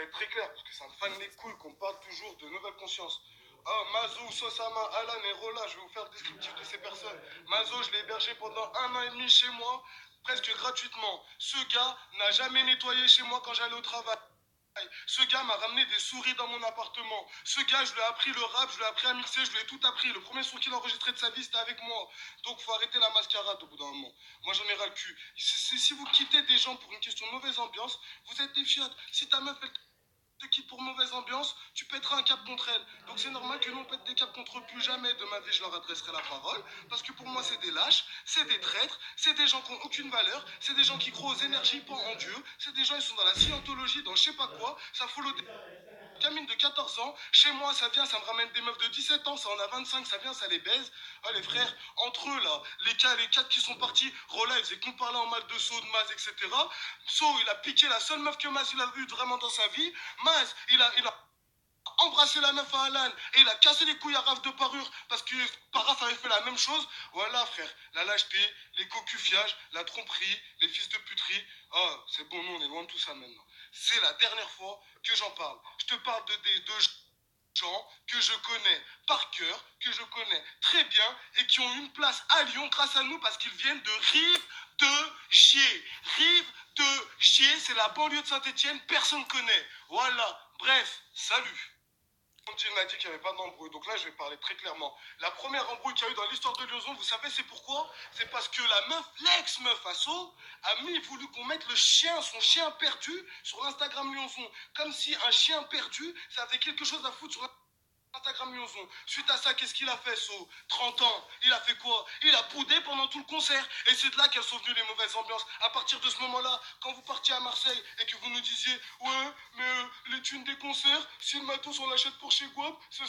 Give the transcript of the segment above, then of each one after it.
être très clair, parce que ça me fane les couilles qu'on parle toujours de nouvelle conscience. Ah, Mazo, Sosama, Alan et Rola, je vais vous faire le descriptif de ces personnes. Mazo, je l'ai hébergé pendant 1 an et demi chez moi, presque gratuitement. Ce gars n'a jamais nettoyé chez moi quand j'allais au travail. Ce gars m'a ramené des souris dans mon appartement. Ce gars, je lui ai appris le rap, je lui ai appris à mixer, je lui ai tout appris. Le premier son qu'il a enregistré de sa vie, c'était avec moi. Donc, faut arrêter la mascarade au bout d'un moment. Moi, j'en ai ras le cul. Si vous quittez des gens pour une question de mauvaise ambiance, vous êtes des fiottes. Si ta meuf, elle te quitte pour mauvaise ambiance, tu pèteras un cap contre elle. Donc c'est normal que nous on pète des caps contre eux. Plus jamais de ma vie je leur adresserai la parole. Parce que pour moi c'est des lâches, c'est des traîtres, c'est des gens qui n'ont aucune valeur, c'est des gens qui croient aux énergies, pas en Dieu. C'est des gens, ils sont dans la scientologie, dans je sais pas quoi. Ça follow des gamine de 14 ans, chez moi ça vient, ça me ramène des meufs de 17 ans, ça en a 25, ça vient, ça les baise. Ah les frères, entre eux là, les 4 qui sont partis, Rola il faisait qu'on parlait en mal de So, de Maz, etc. So il a piqué la seule meuf que Maz il a vue vraiment dans sa vie. Maz, il a embrassé la meuf à Alan et il a cassé les couilles à Raph de Parure parce que Paraf avait fait la même chose. Voilà frère, la lâcheté, les cocufiages, la tromperie, les fils de puterie. Ah, c'est bon, nous on est loin de tout ça maintenant. C'est la dernière fois que j'en parle. Je te parle de gens que je connais par cœur, que je connais très bien et qui ont une place à Lyon grâce à nous parce qu'ils viennent de Rive de Gier. Rive de Gier, c'est la banlieue de Saint-Etienne, personne connaît. Voilà, bref, salut. Il m'a dit qu'il n'y avait pas d'embrouille, donc là je vais parler très clairement. La première embrouille qu'il y a eu dans l'histoire de Lyonzon, vous savez c'est pourquoi? C'est parce que la meuf, l'ex-meuf Asso, a voulu qu'on mette le chien, son chien perdu, sur l'Instagram Lyonzon. Comme si un chien perdu, ça avait quelque chose à foutre sur Instagram Lyonzon. Suite à ça, qu'est-ce qu'il a fait, So? 30 ans, il a fait quoi? Il a boudé pendant tout le concert. Et c'est de là qu'elles sont venues les mauvaises ambiances. À partir de ce moment-là, quand vous partiez à Marseille et que vous nous disiez, ouais, mais les thunes des concerts, si le matos on l'achète pour chez Guap, ce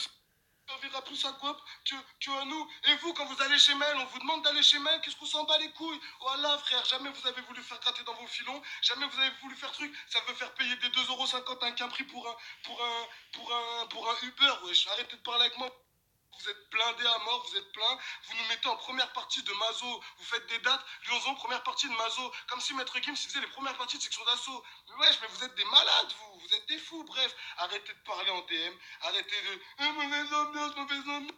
servira plus à Guap que à nous. Et vous, quand vous allez chez Mel, on vous demande d'aller chez Mel, qu'est-ce qu'on s'en bat les couilles? Voilà, frère, jamais vous avez voulu faire gratter dans vos filons, jamais vous avez voulu faire truc. Ça veut faire payer des 2,50 € un Capri pour un Uber, wesh. Arrêtez de parler avec moi. Vous êtes blindés à mort, vous êtes plein. Vous nous mettez en première partie de Mazo. Vous faites des dates. Lyonzon, première partie de Mazo. Comme si Maître Gims faisait les premières parties de section d'assaut. Mais wesh, mais vous êtes des malades, vous. Vous êtes des fous. Bref, arrêtez de parler en DM. Arrêtez de. Mauvaise ambiance, mauvaise ambiance.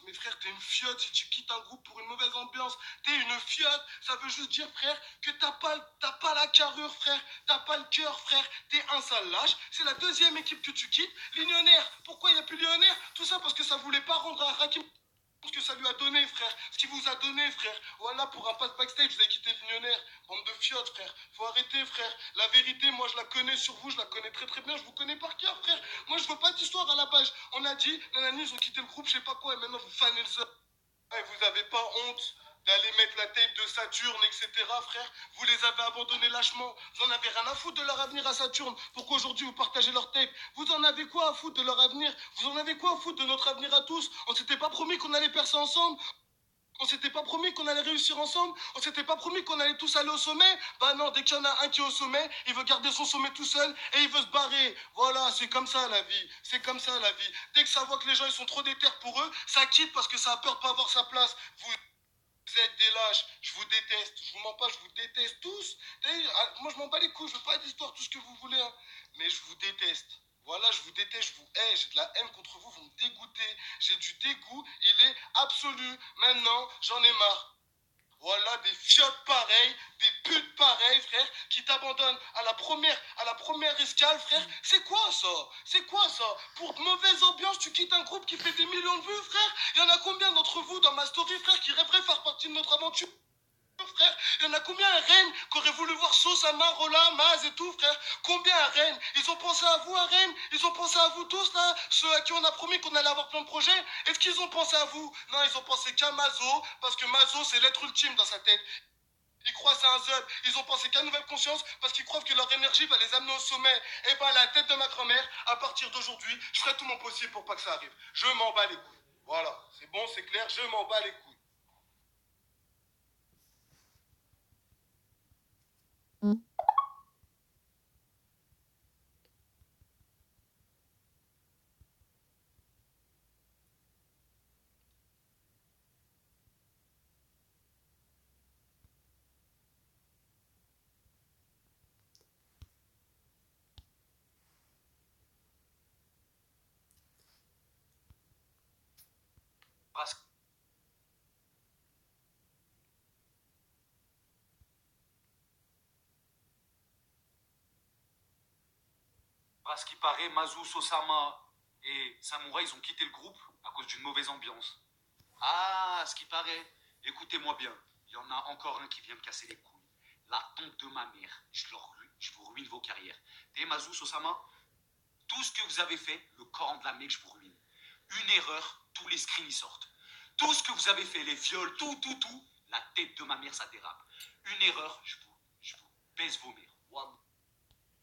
Mais frère, t'es une fiotte si tu quittes un groupe pour une mauvaise ambiance. T'es une fiotte. Ça veut juste dire, frère, que t'as pas la carrure, frère. T'as pas le cœur, frère. T'es un sale lâche. C'est la deuxième équipe que tu quittes. Ligionnaire. Pourquoi il n'y a plus Ligionnaire? Tout ça parce que ça voulait pas rendre à Hakim ce que ça lui a donné, frère. Ce qu'il vous a donné, frère. Voilà, pour un pass backstage, vous avez quitté Ligionnaire. Bande de fiottes, frère. Faut arrêter, frère. La vérité, moi, je la connais sur vous. Je la connais très très bien. Je vous connais par cœur, frère. Moi, je veux pas d'histoire à la page. On a dit, nanani, ils ont quitté le groupe, je sais pas quoi, et maintenant vous fanez le seul. Et vous avez pas honte d'aller mettre la tape de Saturne, etc., frère. Vous les avez abandonnés lâchement. Vous en avez rien à foutre de leur avenir à Saturne. Pourquoi aujourd'hui vous partagez leur tape? Vous en avez quoi à foutre de leur avenir? Vous en avez quoi à foutre de notre avenir à tous? On s'était pas promis qu'on allait percer ensemble? On s'était pas promis qu'on allait réussir ensemble? On s'était pas promis qu'on allait tous aller au sommet? Bah non, dès qu'il y en a un qui est au sommet, il veut garder son sommet tout seul et il veut se barrer. Voilà, c'est comme ça la vie. C'est comme ça la vie. Dès que ça voit que les gens ils sont trop déter pour eux, ça quitte parce que ça a peur de pas avoir sa place. Vous êtes des lâches, je vous déteste, je vous mens pas, je vous déteste tous. Moi je m'en bats les couilles, je veux pas d'histoire, tout ce que vous voulez, hein. Mais je vous déteste. Voilà, je vous déteste, je vous hais, j'ai de la haine contre vous, vous me dégoûtez, j'ai du dégoût, il est absolu. Maintenant, j'en ai marre. Voilà, des fiottes pareilles, des putes pareilles, frère, qui t'abandonnent à la première escale, frère. C'est quoi ça? C'est quoi ça? Pour mauvaise ambiance, tu quittes un groupe qui fait des millions de vues, frère. Il y en a combien d'entre vous dans ma story, frère, qui rêveraient faire partie de notre aventure? Frère, il y en a combien à Rennes qui auraient voulu voir Sosama, Rola, Maz et tout, frère? Combien à Rennes? Ils ont pensé à vous à Rennes? Ils ont pensé à vous tous, là? Ceux à qui on a promis qu'on allait avoir plein de projets? Est-ce qu'ils ont pensé à vous? Non, ils ont pensé qu'à Mazo, parce que Mazo, c'est l'être ultime dans sa tête. Ils croient c'est un zub. Ils ont pensé qu'à Nouvelle Conscience parce qu'ils croient que leur énergie va les amener au sommet. Et ben, à la tête de ma grand-mère, à partir d'aujourd'hui, je ferai tout mon possible pour pas que ça arrive. Je m'en bats les couilles. Voilà, c'est bon, c'est clair, je m'en bats les couilles. À ce qui paraît, Mazu, Sosama et Samouraï, ils ont quitté le groupe à cause d'une mauvaise ambiance. Ah, à ce qui paraît, écoutez-moi bien, il y en a encore un qui vient me casser les couilles. La tombe de ma mère, je vous ruine vos carrières. T'es Mazu, Sosama, tout ce que vous avez fait, le Coran de la Mecque, je vous ruine. Une erreur, tous les screens y sortent. Tout ce que vous avez fait, les viols, tout, la tête de ma mère, ça dérape. Une erreur, je vous baisse vos mères.